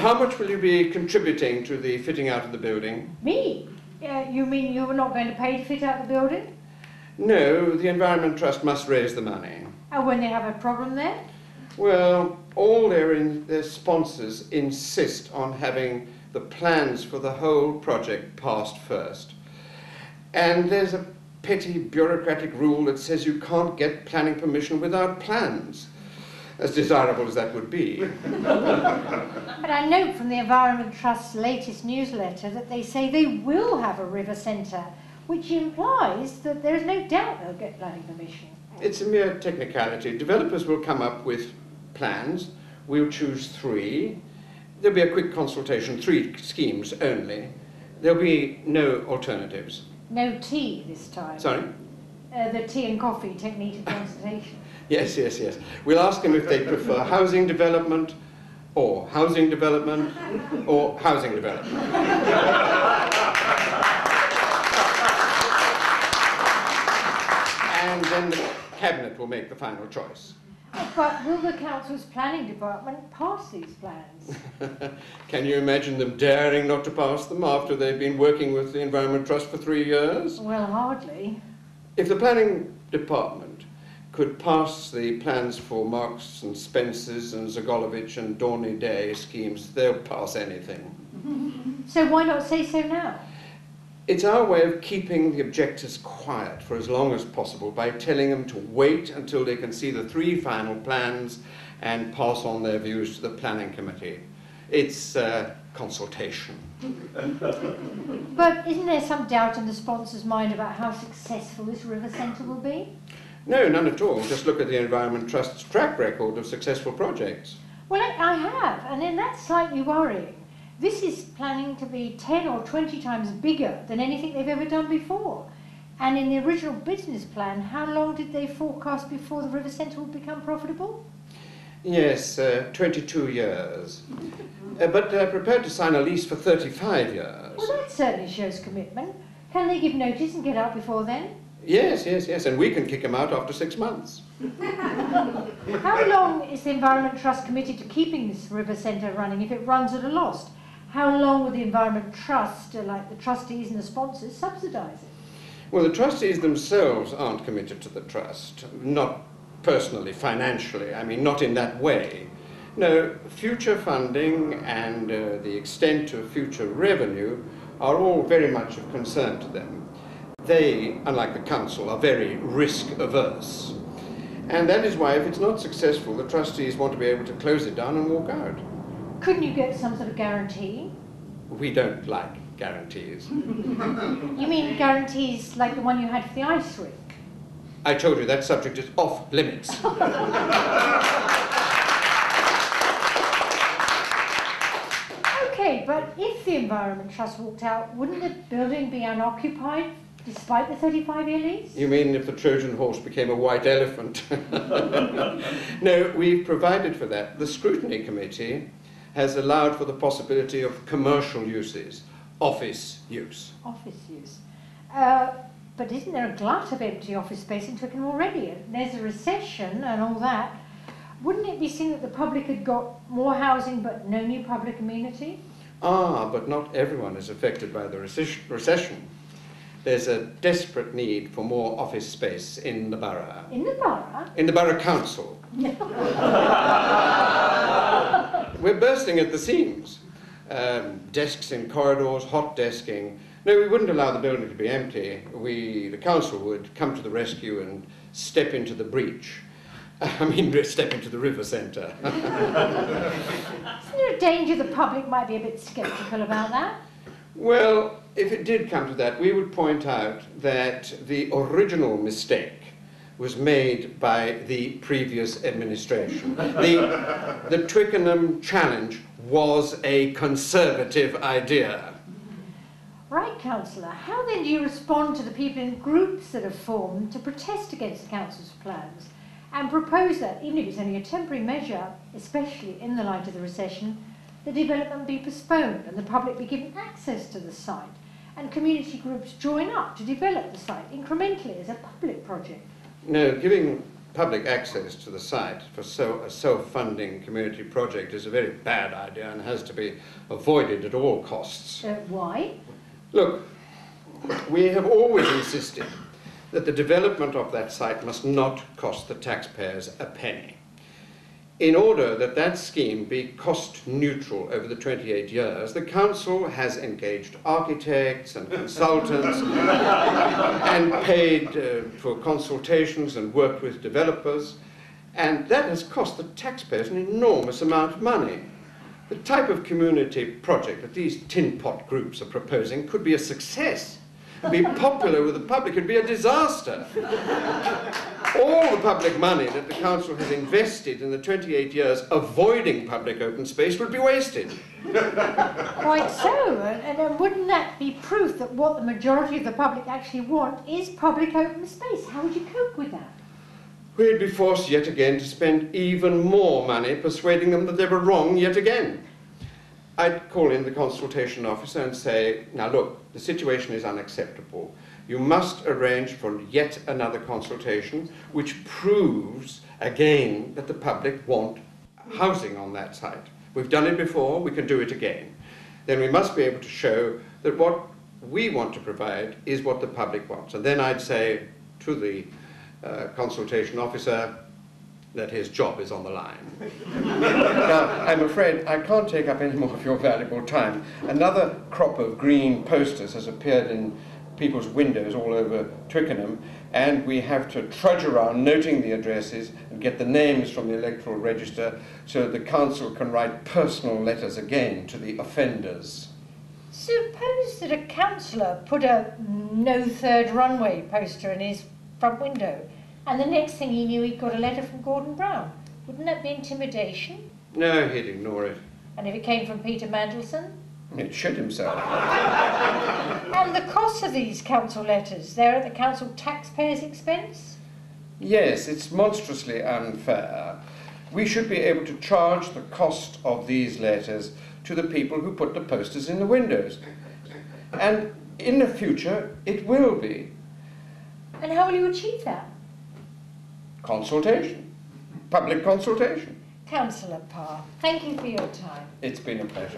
How much will you be contributing to the fitting out of the building? Me? You mean you're not going to pay to fit out the building? No, the Environment Trust must raise the money. And when they have a problem there? Well, all their sponsors insist on having the plans for the whole project passed first. And there's a petty bureaucratic rule that says you can't get planning permission without plans, as desirable as that would be. But I note from the Environment Trust's latest newsletter that they say they will have a river centre, which implies that there is no doubt they'll get planning permission. It's a mere technicality. Developers will come up with plans. We'll choose 3. There'll be a quick consultation, 3 schemes only. There'll be no alternatives. No tea this time. Sorry? The tea and coffee technique of consultation. Yes, yes, yes. We'll ask them if they prefer housing development or housing development or housing development. And then the Cabinet will make the final choice. But will the Council's planning department pass these plans? Can you imagine them daring not to pass them after they've been working with the Environment Trust for 3 years? Well, hardly. If the planning department could pass the plans for Marks and Spencer's and Zagolovich and Dorney Day schemes, they'll pass anything. So why not say so now? It's our way of keeping the objectors quiet for as long as possible by telling them to wait until they can see the 3 final plans and pass on their views to the planning committee. It's consultation. But isn't there some doubt in the sponsor's mind about how successful this river centre will be? No, none at all. Just look at the Environment Trust's track record of successful projects. Well, I have, and then that's slightly worrying. This is planning to be 10 or 20 times bigger than anything they've ever done before. And in the original business plan, how long did they forecast before the river centre would become profitable? Yes, 22 years. But they're prepared to sign a lease for 35 years. Well, that certainly shows commitment. Can they give notice and get out before then? Yes, yes, yes, and we can kick them out after 6 months. How long is the Environment Trust committed to keeping this river centre running if it runs at a loss? How long will the Environment Trust, like the trustees and the sponsors, subsidise it? Well, the trustees themselves aren't committed to the trust. Not personally, financially, I mean, not in that way. No, future funding and the extent of future revenue are all very much of concern to them. They, unlike the council, are very risk-averse. And that is why, if it's not successful, the trustees want to be able to close it down and walk out. Couldn't you get some sort of guarantee? We don't like guarantees. You mean guarantees like the one you had for the ice rink? I told you that subject is off limits. Okay, but if the Environment Trust walked out, wouldn't the building be unoccupied despite the 35-year lease? You mean if the Trojan horse became a white elephant? No, we've provided for that. The scrutiny committee has allowed for the possibility of commercial uses, office use. Office use. But isn't there a glut of empty office space in Twickenham already? There's a recession and all that. Wouldn't it be seen that the public had got more housing but no new public amenity? Ah, but not everyone is affected by the recession. There's a desperate need for more office space in the borough. In the borough? In the borough council. We're bursting at the seams. Desks in corridors, hot desking. No, we wouldn't allow the building to be empty. The council would come to the rescue and step into the breach. I mean, step into the river centre. Isn't there a danger the public might be a bit sceptical about that? Well, if it did come to that, we would point out that the original mistake was made by the previous administration. The Twickenham challenge was a Conservative idea. Right, Councillor. How then do you respond to the people in groups that have formed to protest against the Council's plans and propose that, even if it's only a temporary measure, especially in the light of the recession, the development be postponed and the public be given access to the site and community groups join up to develop the site incrementally as a public project? No, giving public access to the site for a self-funding community project is a very bad idea and has to be avoided at all costs. Why? Look, we have always insisted that the development of that site must not cost the taxpayers a penny. In order that that scheme be cost neutral over the 28 years, the council has engaged architects and consultants and paid for consultations and worked with developers, and that has cost the taxpayers an enormous amount of money. The type of community project that these tin pot groups are proposing could be a success, be popular with the public, it'd be a disaster. All the public money that the council has invested in the 28 years avoiding public open space would be wasted. Quite so, and wouldn't that be proof that what the majority of the public actually want is public open space? How would you cope with that? We'd be forced yet again to spend even more money persuading them that they were wrong yet again. I'd call in the consultation officer and say, now look, the situation is unacceptable. You must arrange for yet another consultation which proves again that the public want housing on that site. We've done it before, we can do it again. Then we must be able to show that what we want to provide is what the public wants. And then I'd say to the consultation officer that his job is on the line. Now, I'm afraid I can't take up any more of your valuable time. Another crop of green posters has appeared in people's windows all over Twickenham, and we have to trudge around noting the addresses and get the names from the electoral register so the council can write personal letters again to the offenders. Suppose that a councillor put a no third runway poster in his front window, and the next thing he knew he'd got a letter from Gordon Brown. Wouldn't that be intimidation? No, he'd ignore it. And if it came from Peter Mandelson? He'd shit himself. And the cost of these council letters, they're at the council taxpayers' expense? Yes, it's monstrously unfair. We should be able to charge the cost of these letters to the people who put the posters in the windows. And in the future, it will be. And how will you achieve that? Consultation. Public consultation. Councillor Parr, thank you for your time. It's been a pleasure.